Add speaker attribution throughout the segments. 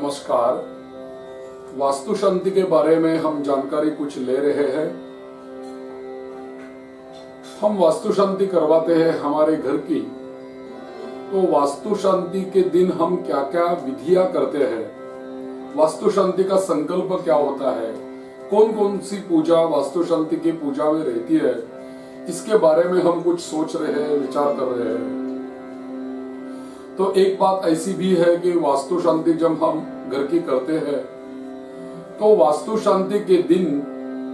Speaker 1: नमस्कार। वास्तु शांति के बारे में हम जानकारी कुछ ले रहे हैं। हम वास्तु शांति करवाते हैं हमारे घर की। तो वास्तु शांति के दिन हम क्या क्या विधियां करते हैं, वास्तु शांति का संकल्प क्या होता है, कौन कौन सी पूजा वास्तु शांति की पूजा में रहती है, इसके बारे में हम कुछ सोच रहे हैं, विचार कर रहे हैं। तो एक बात ऐसी भी है कि वास्तु शांति जब हम घर की करते हैं तो वास्तु शांति के दिन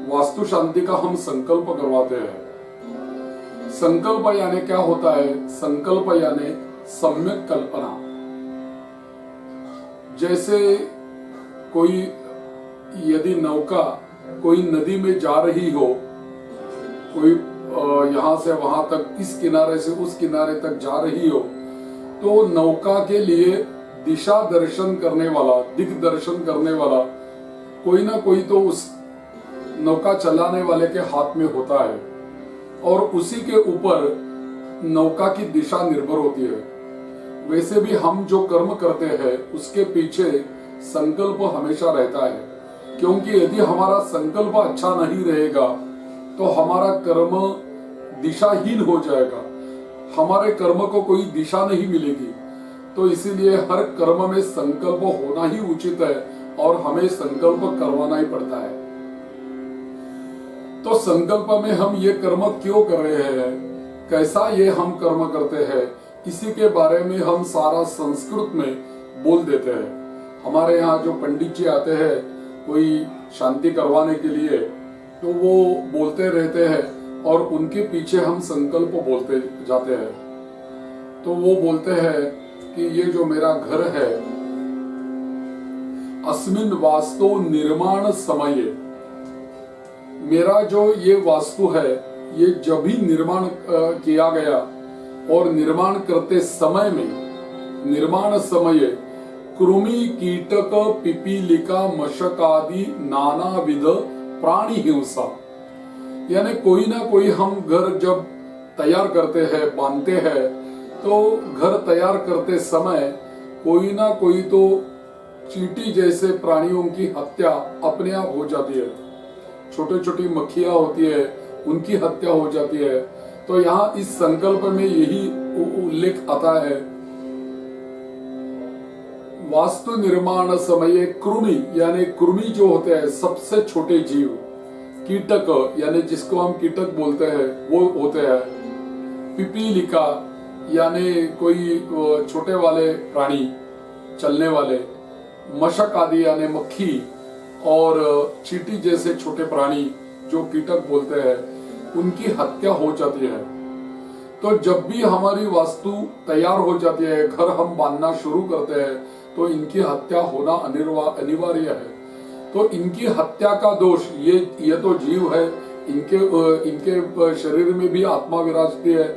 Speaker 1: वास्तु शांति का हम संकल्प करवाते हैं। संकल्प यानी क्या होता है? संकल्प यानी सम्यक कल्पना। जैसे कोई यदि नौका कोई नदी में जा रही हो, कोई यहां से वहां तक, इस किनारे से उस किनारे तक जा रही हो, तो नौका के लिए दिशा दर्शन करने वाला, दिग्दर्शन करने वाला कोई ना कोई तो उस नौका चलाने वाले के हाथ में होता है और उसी के ऊपर नौका की दिशा निर्भर होती है। वैसे भी हम जो कर्म करते हैं उसके पीछे संकल्प हमेशा रहता है, क्योंकि यदि हमारा संकल्प अच्छा नहीं रहेगा तो हमारा कर्म दिशाहीन हो जाएगा, हमारे कर्म को कोई दिशा नहीं मिलेगी। तो इसीलिए हर कर्म में संकल्प होना ही उचित है और हमें संकल्प करवाना ही पड़ता है। तो संकल्प में हम ये कर्म क्यों कर रहे हैं, कैसा ये हम कर्म करते हैं, इसी के बारे में हम सारा संस्कृत में बोल देते हैं। हमारे यहाँ जो पंडित जी आते हैं कोई शांति करवाने के लिए, तो वो बोलते रहते हैं और उनके पीछे हम संकल्प बोलते जाते हैं। तो वो बोलते हैं कि ये जो मेरा घर है, अस्मिन वास्तु निर्माण समय, मेरा जो ये वास्तु है ये जब भी निर्माण किया गया और निर्माण करते समय में, निर्माण समय कृमि कीटक पिपीलिका मशक आदि नाना विध प्राणी हिंसा, यानी कोई ना कोई हम घर जब तैयार करते हैं, बांधते हैं, तो घर तैयार करते समय कोई ना कोई तो चींटी जैसे प्राणियों की हत्या अपने आप हो जाती है। छोटी छोटी मक्खियां होती है, उनकी हत्या हो जाती है। तो यहाँ इस संकल्प में यही उल्लेख आता है, वास्तु निर्माण समय कृमि, यानी कृमि जो होते हैं सबसे छोटे जीव, कीटक यानी जिसको हम कीटक बोलते हैं वो होते हैं, पिपीलिका यानी कोई छोटे वाले प्राणी चलने वाले, मशक आदि यानी मक्खी और चींटी जैसे छोटे प्राणी जो कीटक बोलते हैं, उनकी हत्या हो जाती है। तो जब भी हमारी वास्तु तैयार हो जाती है, घर हम बांधना शुरू करते हैं, तो इनकी हत्या होना अनिवार्य है। तो इनकी हत्या का दोष, ये तो जीव है, इनके शरीर में भी आत्मा विराजती है,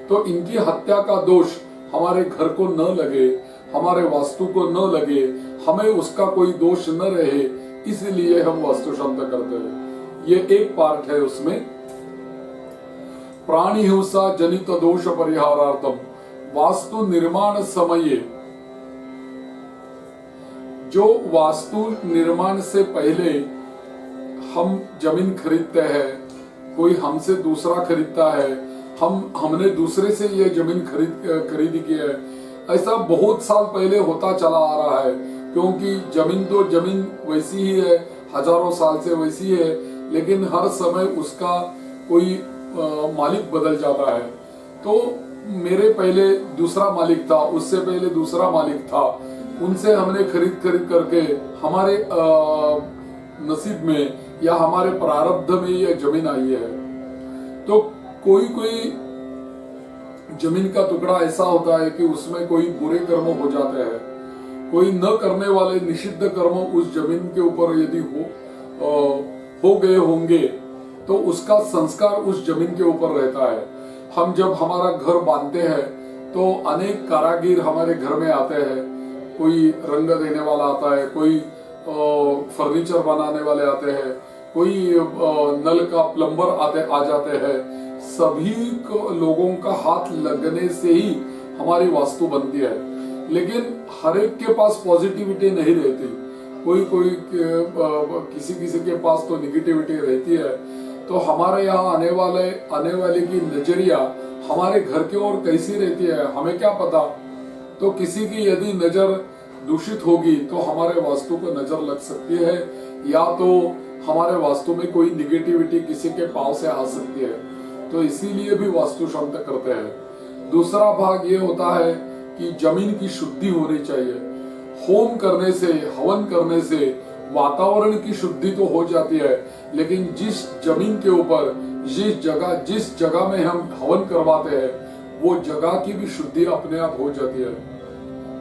Speaker 1: तो इनकी हत्या का दोष हमारे घर को न लगे, हमारे वास्तु को न लगे, हमें उसका कोई दोष न रहे, इसलिए हम वास्तु शांति करते हैं। ये एक पार्ट है उसमें। प्राणी हिंसा जनित दोष परिहारार्थम वास्तु निर्माण समय, जो वास्तु निर्माण से पहले हम जमीन खरीदते हैं, कोई हमसे दूसरा खरीदता है, हमने दूसरे से ये जमीन खरीदी की है, ऐसा बहुत साल पहले होता चला आ रहा है, क्योंकि जमीन तो जमीन वैसी ही है, हजारों साल से वैसी है, लेकिन हर समय उसका कोई मालिक बदल जाता है। तो मेरे पहले दूसरा मालिक था, उससे पहले दूसरा मालिक था, उनसे हमने खरीद करके हमारे नसीब में या हमारे प्रारब्ध में यह जमीन आई है। तो कोई जमीन का टुकड़ा ऐसा होता है कि उसमें कोई बुरे कर्म हो जाते हैं, कोई न करने वाले निषिद्ध कर्म उस जमीन के ऊपर यदि हो गए होंगे तो उसका संस्कार उस जमीन के ऊपर रहता है। हम जब हमारा घर बांधते हैं तो अनेक कारागिर हमारे घर में आते हैं, कोई रंग देने वाला आता है, कोई फर्नीचर बनाने वाले आते हैं, कोई नल का प्लम्बर आ जाते हैं। सभी लोगों का हाथ लगने से ही हमारी वास्तु बनती है। लेकिन हर एक के पास पॉजिटिविटी नहीं रहती, कोई कोई किसी किसी के पास तो निगेटिविटी रहती है। तो हमारे यहाँ आने वाले की नजरिया हमारे घर की ओर कैसी रहती है हमें क्या पता। तो किसी की यदि नजर दूषित होगी तो हमारे वास्तु को नजर लग सकती है, या तो हमारे वास्तु में कोई निगेटिविटी किसी के पाव से आ सकती है। तो इसीलिए भी वास्तु शांत करते हैं। दूसरा भाग ये होता है कि जमीन की शुद्धि होनी चाहिए। होम करने से, हवन करने से वातावरण की शुद्धि तो हो जाती है, लेकिन जिस जमीन के ऊपर जिस जगह में हम हवन करवाते हैं वो जगह की भी शुद्धि अपने आप हो जाती है।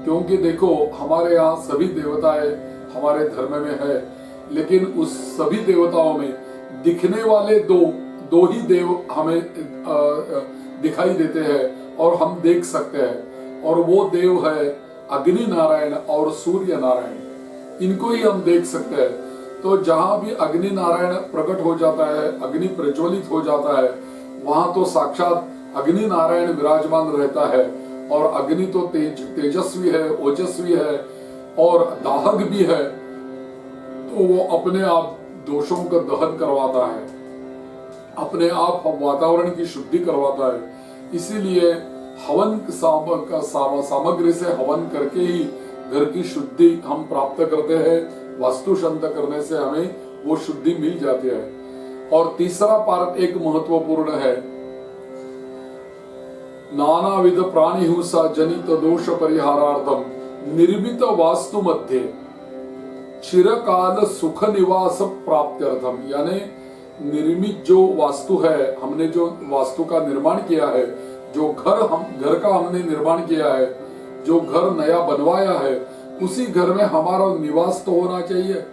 Speaker 1: क्योंकि देखो हमारे यहाँ सभी देवताएं हमारे धर्म में है, लेकिन उस सभी देवताओं में दिखने वाले दो ही देव हमें दिखाई देते हैं और हम देख सकते हैं, और वो देव है अग्नि नारायण और सूर्य नारायण। इनको ही हम देख सकते हैं। तो जहां भी अग्नि नारायण प्रकट हो जाता है, अग्नि प्रज्वलित हो जाता है, वहां तो साक्षात अग्नि नारायण विराजमान रहता है। और अग्नि तो तेजस्वी है, ओजस्वी है और दाहक भी है, तो वो अपने आप दोषों का दहन करवाता है, अपने आप वातावरण की शुद्धि करवाता है। इसीलिए हवन सामग्री से हवन करके ही घर की शुद्धि हम प्राप्त करते हैं। वास्तु शांत करने से हमें वो शुद्धि मिल जाती है। और तीसरा पार्ट एक महत्वपूर्ण है, नानाविध प्राणी हिंसा जनित दोष परिहारार्थम निर्मित वास्तु मध्य चिरकाल सुख निवास प्राप्त्यर्थम। यानी निर्मित जो वास्तु है, हमने जो वास्तु का निर्माण किया है, जो घर का हमने निर्माण किया है, जो घर नया बनवाया है, उसी घर में हमारा निवास तो होना चाहिए।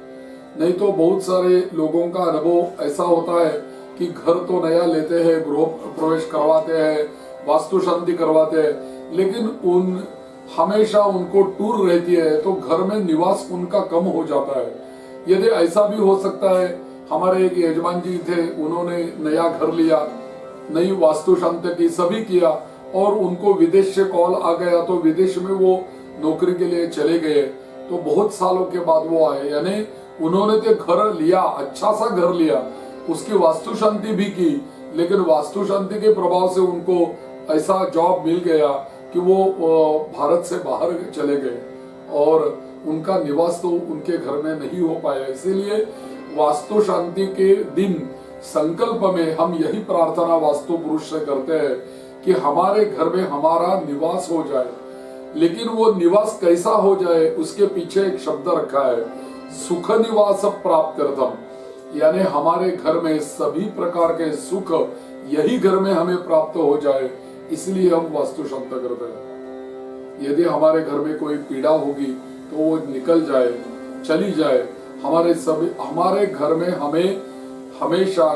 Speaker 1: नहीं तो बहुत सारे लोगों का अनुभव ऐसा होता है कि घर तो नया लेते हैं, गृह प्रवेश करवाते हैं, वास्तु शांति करवाते हैं, लेकिन हमेशा उनको टूर रहती है, तो घर में निवास उनका कम हो जाता है। यदि ऐसा भी हो सकता है, हमारे एक यजमान जी थे, उन्होंने नया घर लिया, नई वास्तु शांति की, सभी किया, और उनको विदेश से कॉल आ गया, तो विदेश में वो नौकरी के लिए चले गए। तो बहुत सालों के बाद वो आए, यानी उन्होंने तो घर लिया, अच्छा सा घर लिया, उसकी वास्तु शांति भी की, लेकिन वास्तु शांति के प्रभाव से उनको ऐसा जॉब मिल गया कि वो भारत से बाहर चले गए और उनका निवास तो उनके घर में नहीं हो पाया। इसीलिए वास्तु शांति के दिन संकल्प में हम यही प्रार्थना वास्तु पुरुष से करते हैं कि हमारे घर में हमारा निवास हो जाए। लेकिन वो निवास कैसा हो जाए, उसके पीछे एक शब्द रखा है, सुख निवास प्राप्त्यर्थम। यानी हमारे घर में सभी प्रकार के सुख यही घर में हमें प्राप्त हो जाए, इसलिए हम वास्तु शांत करते हैं। यदि हमारे घर में कोई पीड़ा होगी तो वो निकल जाए, चली जाए। हमारे घर में हमें हमेशा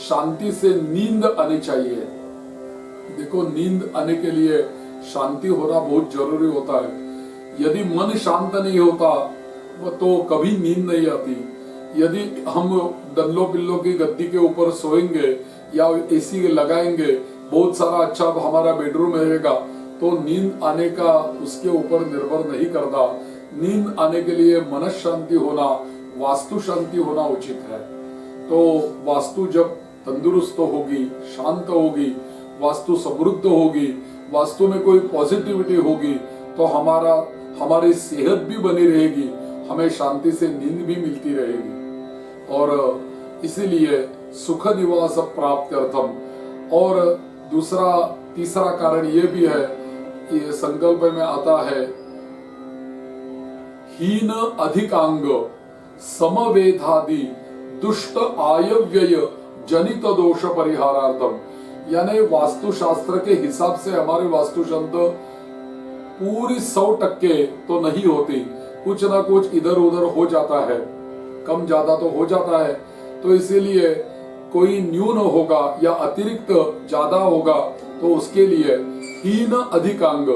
Speaker 1: शांति से नींद आनी चाहिए। देखो, नींद आने के लिए शांति होना बहुत जरूरी होता है। यदि मन शांत नहीं होता तो कभी नींद नहीं आती। यदि हम दल्लो बिल्लो की गद्दी के ऊपर सोएंगे या एसी लगाएंगे, बहुत सारा अच्छा हमारा बेडरूम रहेगा, तो नींद आने का उसके ऊपर निर्भर नहीं करता। नींद आने के लिए मन शांति होना, वास्तु शांति होना उचित है। तो वास्तु जब तंदुरुस्त होगी, शांत होगी, वास्तु समृद्ध होगी, वास्तु में कोई पॉजिटिविटी होगी, तो हमारी सेहत भी बनी रहेगी, हमें शांति से नींद भी मिलती रहेगी। और इसीलिए सुख निवास प्राप्त्यर्थम। और तीसरा कारण ये भी है, ये संकल्प में आता है, हीन अधिकांग समवेधादि दुष्ट आयव्यय जनित दोष परिहारार्थम। यानी वास्तु शास्त्र के हिसाब से हमारे वास्तु शांति पूरी 100% तो नहीं होती, कुछ ना कुछ इधर उधर हो जाता है, कम ज्यादा तो हो जाता है। तो इसीलिए कोई न्यून होगा या अतिरिक्त ज्यादा होगा तो उसके लिए हीन अधिकांग,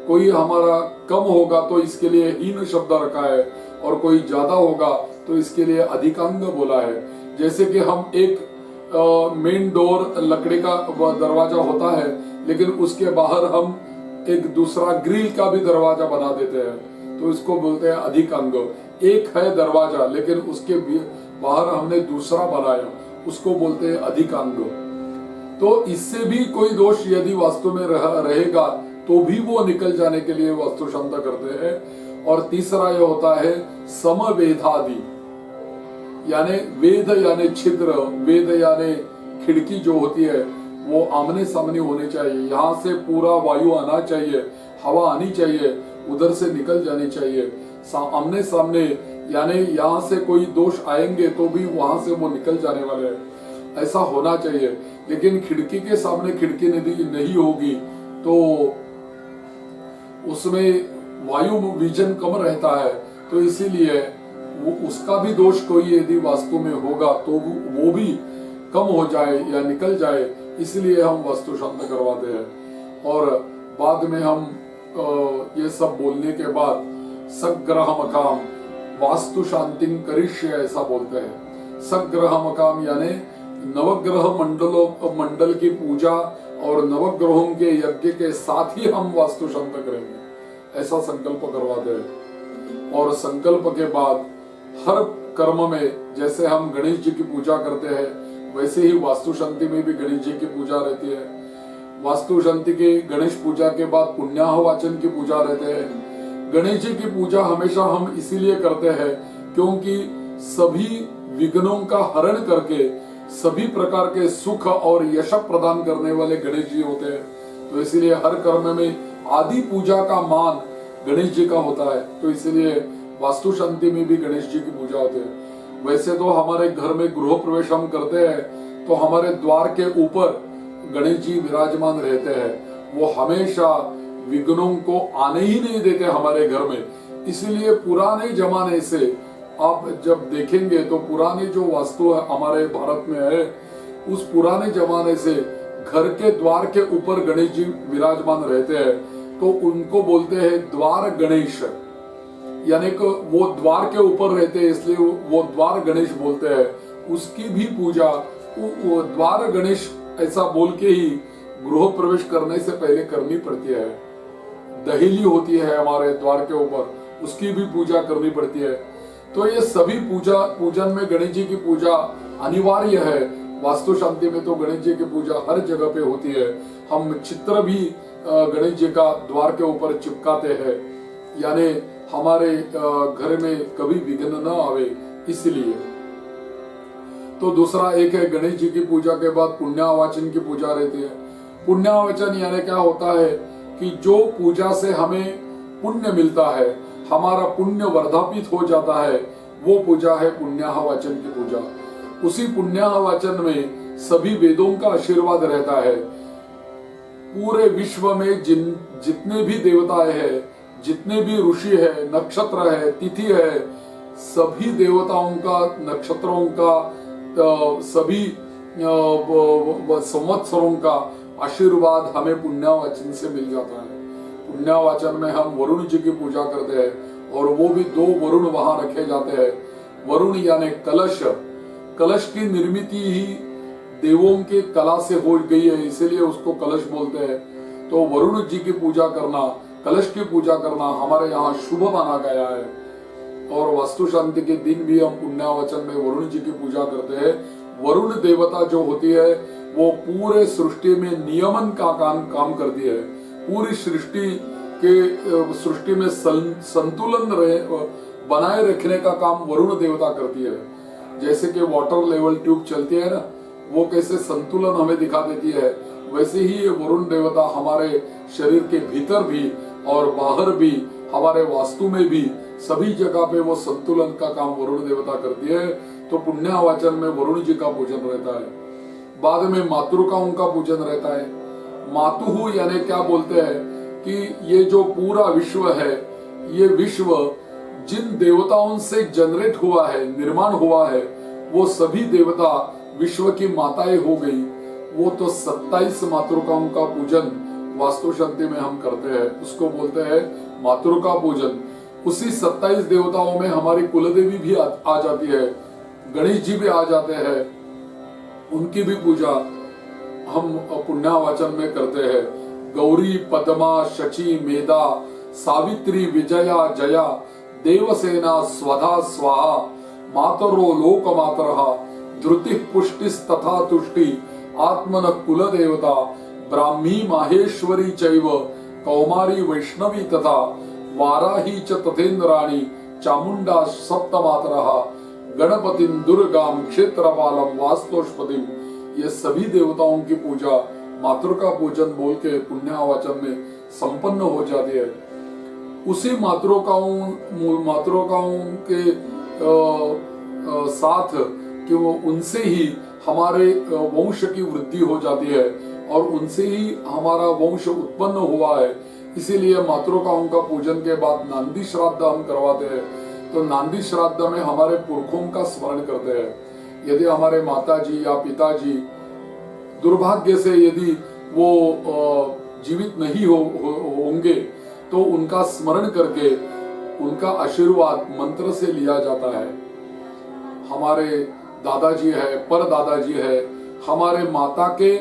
Speaker 1: कोई हमारा कम होगा तो इसके लिए हीन शब्द रखा है, और कोई ज्यादा होगा तो इसके लिए अधिकांग बोला है। जैसे कि हम एक मेन डोर लकड़ी का दरवाजा होता है, लेकिन उसके बाहर हम एक दूसरा ग्रिल का भी दरवाजा बना देते हैं, तो इसको बोलते हैं अधिक अंग। एक है दरवाजा लेकिन उसके बाहर हमने दूसरा बनाया, उसको बोलते हैं अधिक अंग। तो इससे भी कोई दोष यदि वास्तु में रहेगा तो भी वो निकल जाने के लिए वास्तु शांति करते हैं। और तीसरा यह होता है समवेधादि, यानी वेद यानी छिद्र, वेद यानी खिड़की जो होती है वो आमने सामने होने चाहिए। यहाँ से पूरा वायु आना चाहिए, हवा आनी चाहिए, उधर से निकल जानी चाहिए। आमने सामने यानी यहाँ से कोई दोष आएंगे तो भी वहां से वो निकल जाने वाले हैं, ऐसा होना चाहिए। लेकिन खिड़की के सामने खिड़की नहीं होगी तो उसमें वायु विजन कम रहता है, तो इसीलिए वो उसका भी दोष कोई यदि वास्तु में होगा तो वो भी कम हो जाए या निकल जाए, इसलिए हम वास्तु शांति करवाते हैं। और बाद में हम ये सब बोलने के बाद सग्रह मकाम वास्तु शांति करिष्य ऐसा बोलते हैं। सग्रह मकाम यानी नवग्रह मंडल की पूजा और नवग्रहों के यज्ञ के साथ ही हम वास्तु शांति करेंगे, ऐसा संकल्प करवाते हैं। और संकल्प के बाद हर कर्म में जैसे हम गणेश जी की पूजा करते हैं वैसे ही वास्तु शांति में भी गणेश जी की पूजा रहती है। वास्तु शांति के गणेश पूजा के बाद पुण्याह वाचन की पूजा रहते हैं। गणेश जी की पूजा हमेशा हम इसीलिए करते हैं क्योंकि सभी विघ्नों का हरण करके सभी प्रकार के सुख और यश प्रदान करने वाले गणेश जी होते हैं। तो इसीलिए हर कर्म में आदि पूजा का मान गणेश जी का होता है, तो इसीलिए वास्तु शांति में भी गणेश जी की पूजा होती है। वैसे तो हमारे घर में गृह प्रवेश हम करते हैं तो हमारे द्वार के ऊपर गणेश जी विराजमान रहते हैं, वो हमेशा विघ्नों को आने ही नहीं देते हमारे घर में। इसलिए पुराने जमाने से आप जब देखेंगे तो पुरानी जो वास्तु है हमारे भारत में है, उस पुराने जमाने से घर के द्वार के ऊपर गणेश जी विराजमान रहते हैं, तो उनको बोलते हैं द्वार गणेश, यानी कि वो द्वार के ऊपर रहते हैं इसलिए वो द्वार गणेश बोलते हैं। उसकी भी पूजा वो द्वार गणेश ऐसा बोल के ही गृह प्रवेश करने से पहले करनी पड़ती है। दहेली होती है हमारे द्वार के ऊपर, उसकी भी पूजा करनी पड़ती है। तो ये सभी पूजन में गणेश जी की पूजा अनिवार्य है। वास्तु शांति में तो गणेश जी की पूजा हर जगह पे होती है। हम चित्र भी गणेश जी का द्वार के ऊपर चिपकाते हैं, यानी हमारे घर में कभी विघ्न न आवे इसलिए। तो दूसरा एक है गणेश जी की पूजा के बाद पुण्यावाचन की पूजा रहती है। पुण्यावाचन यानी क्या होता है कि जो पूजा से हमें पुण्य मिलता है, हमारा पुण्य वर्धापित हो जाता है, वो पूजा है पुण्यावाचन की पूजा। उसी पुण्यावाचन में सभी वेदों का आशीर्वाद रहता है। पूरे विश्व में जितने भी देवताएं हैं, जितने भी ऋषि है, नक्षत्र है, तिथि है, सभी देवताओं का, नक्षत्रों का, सभी संवत्सरों का आशीर्वाद हमें पुण्यावाचन से मिल जाता है। पुण्यावाचन में हम वरुण जी की पूजा करते हैं और वो भी 2 वरुण वहां रखे जाते हैं। वरुण यानी कलश, कलश की निर्मित ही देवों के कला से हो गई है, इसीलिए उसको कलश बोलते हैं। तो वरुण जी की पूजा करना, कलश की पूजा करना हमारे यहाँ शुभ माना गया है। और वास्तु शांति के दिन भी हम पुण्यावाचन में वरुण जी की पूजा करते हैं। वरुण देवता जो होती है वो पूरे सृष्टि में नियमन का काम करती है। पूरी सृष्टि में संतुलन बनाए रखने का काम वरुण देवता करती है। जैसे कि वाटर लेवल ट्यूब चलती है ना, वो कैसे संतुलन हमें दिखा देती है, वैसे ही ये वरुण देवता हमारे शरीर के भीतर भी और बाहर भी, हमारे वास्तु में भी, सभी जगह पे वो संतुलन का काम वरुण देवता करती है। तो पुण्यावाचन में वरुण जी का पूजन रहता है। बाद में मातृकाओं का पूजन रहता है। मातुहु यानी क्या बोलते हैं कि ये जो पूरा विश्व है, ये विश्व जिन देवताओं से जनरेट हुआ है, निर्माण हुआ है, वो सभी देवता विश्व की माताएं हो गई। वो तो 27 मातृकाओं का पूजन वास्तु शांति में हम करते हैं, उसको बोलते हैं मातृका पूजन। उसी 27 देवताओं में हमारी कुलदेवी भी आ जाती है, गणेश जी भी आ जाते हैं, उनकी भी पूजा हम पुण्यावाचन में करते हैं। गौरी पद्मा शची मेधा सावित्री विजया जया देवसेना स्वधा स्वाहा मातरो लोक मातरः धृति पुष्टिस्तथा तुष्टि आत्मन कुल देवता ब्राह्मी माहेश्वरी चैव कौमारी वैष्णवी तथा वाराही च तथेन्द्राणी चामुंडा सप्तमातरः गणपतिं दुर्गाम क्षेत्रपालम वास्तोष्पतिम। ये सभी देवताओं की पूजा मातृका पूजन बोल के पुण्यावाचन में संपन्न हो जाती है। उसी मातृकाओं के साथ कि वो उनसे ही हमारे वंश की वृद्धि हो जाती है और उनसे ही हमारा वंश उत्पन्न हुआ है। इसीलिए मातृकाओं का पूजन के बाद नांदी श्राद्ध हम करवाते हैं। तो नांदी श्राद्ध में हमारे पुरखों का स्मरण करते हैं। यदि हमारे माताजी या पिताजी दुर्भाग्य से यदि वो जीवित नहीं होंगे तो उनका स्मरण करके उनका आशीर्वाद मंत्र से लिया जाता है। हमारे दादाजी है, पर दादाजी है, हमारे माता के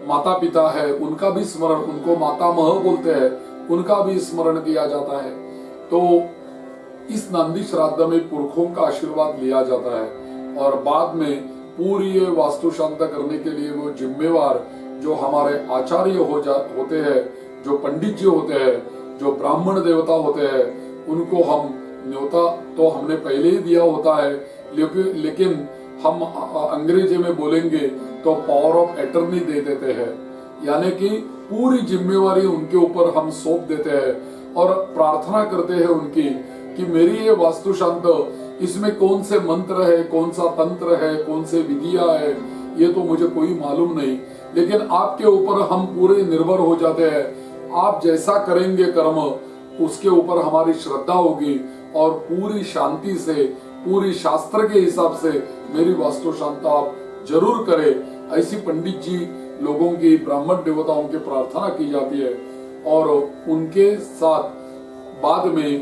Speaker 1: माता पिता है, उनका भी स्मरण, उनको मातामह बोलते हैं, उनका भी स्मरण किया जाता है। तो इस नांदी श्राद्ध में पुरखों का आशीर्वाद लिया जाता है और बाद में पूरी ये वास्तु शांत करने के लिए वो जिम्मेवार जो हमारे आचार्य होते हैं, जो पंडित जी होते हैं, जो ब्राह्मण देवता होते हैं, उनको हम न्योता तो हमने पहले ही दिया होता है, लेकिन हम अंग्रेजी में बोलेंगे तो पावर ऑफ अटर्नी दे देते हैं, यानी कि पूरी जिम्मेवारी उनके ऊपर हम सौंप देते हैं और प्रार्थना करते हैं उनकी कि मेरी ये वास्तु शांत, इसमें कौन से मंत्र है, कौन सा तंत्र है, कौन से विधियां है, ये तो मुझे कोई मालूम नहीं, लेकिन आपके ऊपर हम पूरे निर्भर हो जाते हैं। आप जैसा करेंगे कर्म, उसके ऊपर हमारी श्रद्धा होगी और पूरी शांति से, पूरी शास्त्र के हिसाब से मेरी वास्तु शांति आप जरूर करें। ऐसी पंडित जी लोगों की, ब्राह्मण देवताओं की प्रार्थना की जाती है और उनके साथ बाद में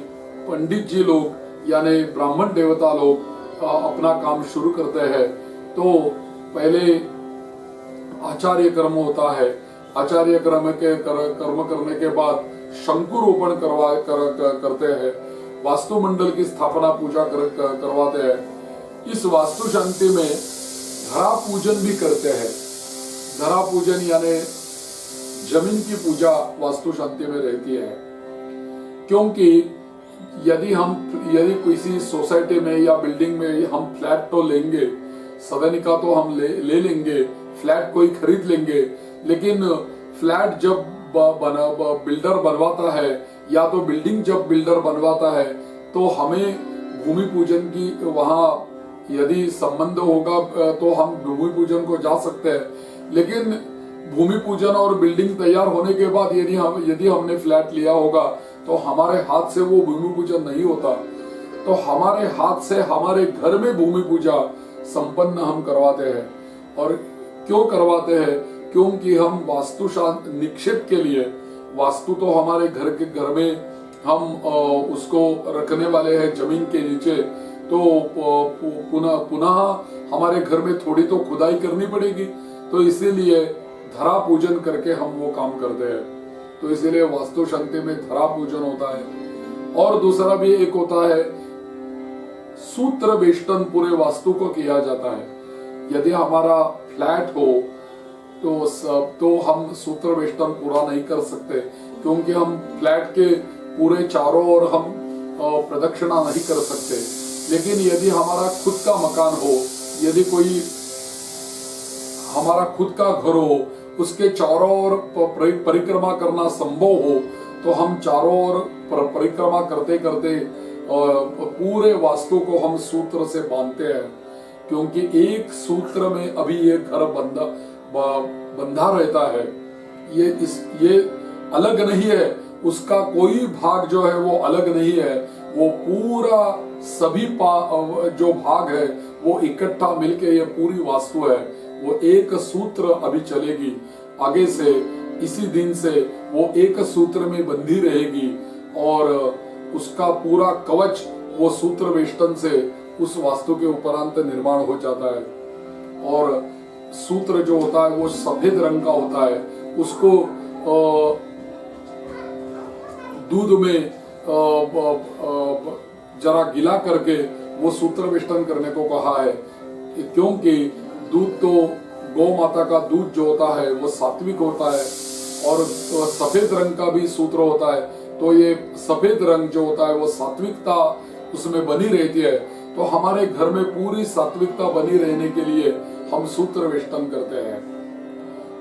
Speaker 1: पंडित जी लोग यानी ब्राह्मण देवता लोग अपना काम शुरू करते हैं। तो पहले आचार्य कर्म होता है, आचार्य कर्म करने के बाद शंकुरोपण करते हैं, वास्तु मंडल की स्थापना पूजा करवाते हैं। इस वास्तु शांति में धरा पूजन भी करते हैं। धरा पूजन यानी जमीन की पूजा वास्तु शांति में रहती है, क्योंकि यदि किसी सोसाइटी में या बिल्डिंग में हम फ्लैट तो लेंगे, सदनिका तो हम ले लेंगे, फ्लैट कोई खरीद लेंगे, लेकिन फ्लैट जब बिल्डर बनवाता है या तो बिल्डिंग जब बिल्डर बनवाता है तो हमें भूमि पूजन की वहाँ यदि संबंध होगा तो हम भूमि पूजन को जा सकते हैं। लेकिन भूमि पूजन और बिल्डिंग तैयार होने के बाद यदि हमने फ्लैट लिया होगा तो हमारे हाथ से वो भूमि पूजन नहीं होता। तो हमारे हाथ से हमारे घर में भूमि पूजा संपन्न हम करवाते हैं। और क्यों करवाते हैं? क्योंकि हम वास्तु निक्षेप के लिए, वास्तु तो हमारे घर में हम उसको रखने वाले हैं जमीन के नीचे, तो पुनः हमारे घर में थोड़ी तो खुदाई करनी पड़ेगी, तो इसीलिए धरा पूजन करके हम वो काम करते हैं। तो इसीलिए वास्तु शांति में धरा पूजन होता है। और दूसरा भी एक होता है सूत्र वेष्टन, पूरे वास्तु को किया जाता है। यदि हमारा फ्लैट हो तो हम सूत्र वेष्टन पूरा नहीं कर सकते, क्योंकि हम फ्लैट के पूरे चारों ओर हम प्रदक्षिणा नहीं कर सकते। लेकिन यदि हमारा खुद का मकान हो, यदि कोई हमारा खुद का घर हो, उसके चारों ओर परिक्रमा करना संभव हो, तो हम चारों ओर परिक्रमा करते करते पूरे वास्तु को हम सूत्र से बांधते हैं, क्योंकि एक सूत्र में अभी ये घर बंधा रहता है। ये अलग नहीं है, उसका कोई भाग जो है वो अलग नहीं है, वो पूरा सभी जो भाग है वो इकट्ठा मिलके ये पूरी वास्तु है। वो एक सूत्र अभी चलेगी आगे से, इसी दिन से वो एक सूत्र में बंधी रहेगी और उसका पूरा कवच वो सूत्र वेष्टन से उस वास्तु के उपरांत निर्माण हो जाता है। और सूत्र जो होता है वो सफेद रंग का होता है, उसको दूध में जरा गिला करके वो सूत्र वेष्टन करने को कहा है, क्योंकि दूध तो गौ माता का दूध जो होता है वो सात्विक होता है और सफेद रंग का भी सूत्र होता है, तो ये सफेद रंग जो होता है वो सात्विकता उसमें बनी रहती है। तो हमारे घर में पूरी सात्विकता बनी रहने के लिए हम सूत्र वेष्टन करते हैं।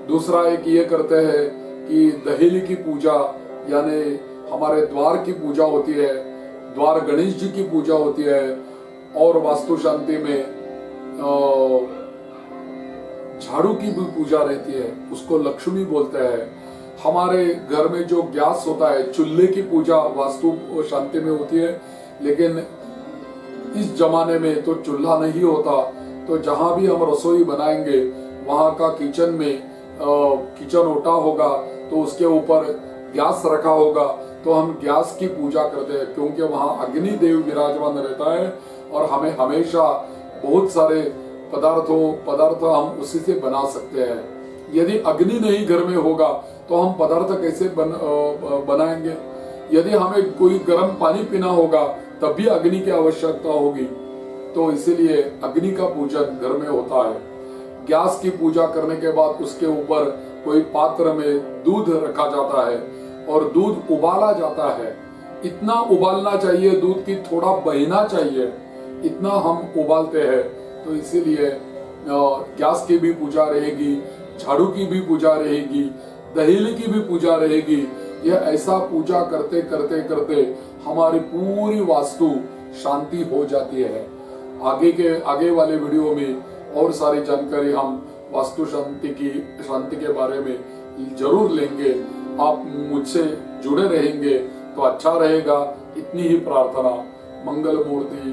Speaker 1: दूसरा एक ये करते हैं कि दहेली की पूजा, यानी हमारे द्वार की पूजा होती है, द्वार गणेश जी की पूजा होती है, और वास्तु शांति में झाड़ू की भी पूजा रहती है, उसको लक्ष्मी बोलते हैं। हमारे घर में जो गैस होता है, चूल्हे की पूजा वास्तु शांति में होती है, लेकिन इस जमाने में तो चूल्हा नहीं होता, तो जहां भी हम रसोई बनाएंगे वहां का किचन में किचन ओटा होगा, तो उसके ऊपर गैस रखा होगा, तो हम गैस की पूजा करते हैं, क्योंकि वहां अग्नि देव विराजमान रहता है और हमें हमेशा बहुत सारे पदार्थ हम उसी से बना सकते हैं। यदि अग्नि नहीं घर में होगा तो हम पदार्थ कैसे बनाएंगे? यदि हमें कोई गर्म पानी पीना होगा तब भी अग्नि की आवश्यकता होगी, तो इसीलिए अग्नि का पूजन घर में होता है। गैस की पूजा करने के बाद उसके ऊपर कोई पात्र में दूध रखा जाता है और दूध उबाला जाता है। इतना उबालना चाहिए दूध की, थोड़ा बहना चाहिए, इतना हम उबालते हैं। तो इसीलिए गैस की भी पूजा रहेगी, झाड़ू की भी पूजा रहेगी, दहेली की भी पूजा रहेगी। यह ऐसा पूजा करते करते करते हमारी पूरी वास्तु शांति हो जाती है। आगे वाले वीडियो में और सारी जानकारी हम वास्तु शांति के बारे में जरूर लेंगे। आप मुझसे जुड़े रहेंगे तो अच्छा रहेगा, इतनी ही प्रार्थना। मंगल मूर्ति।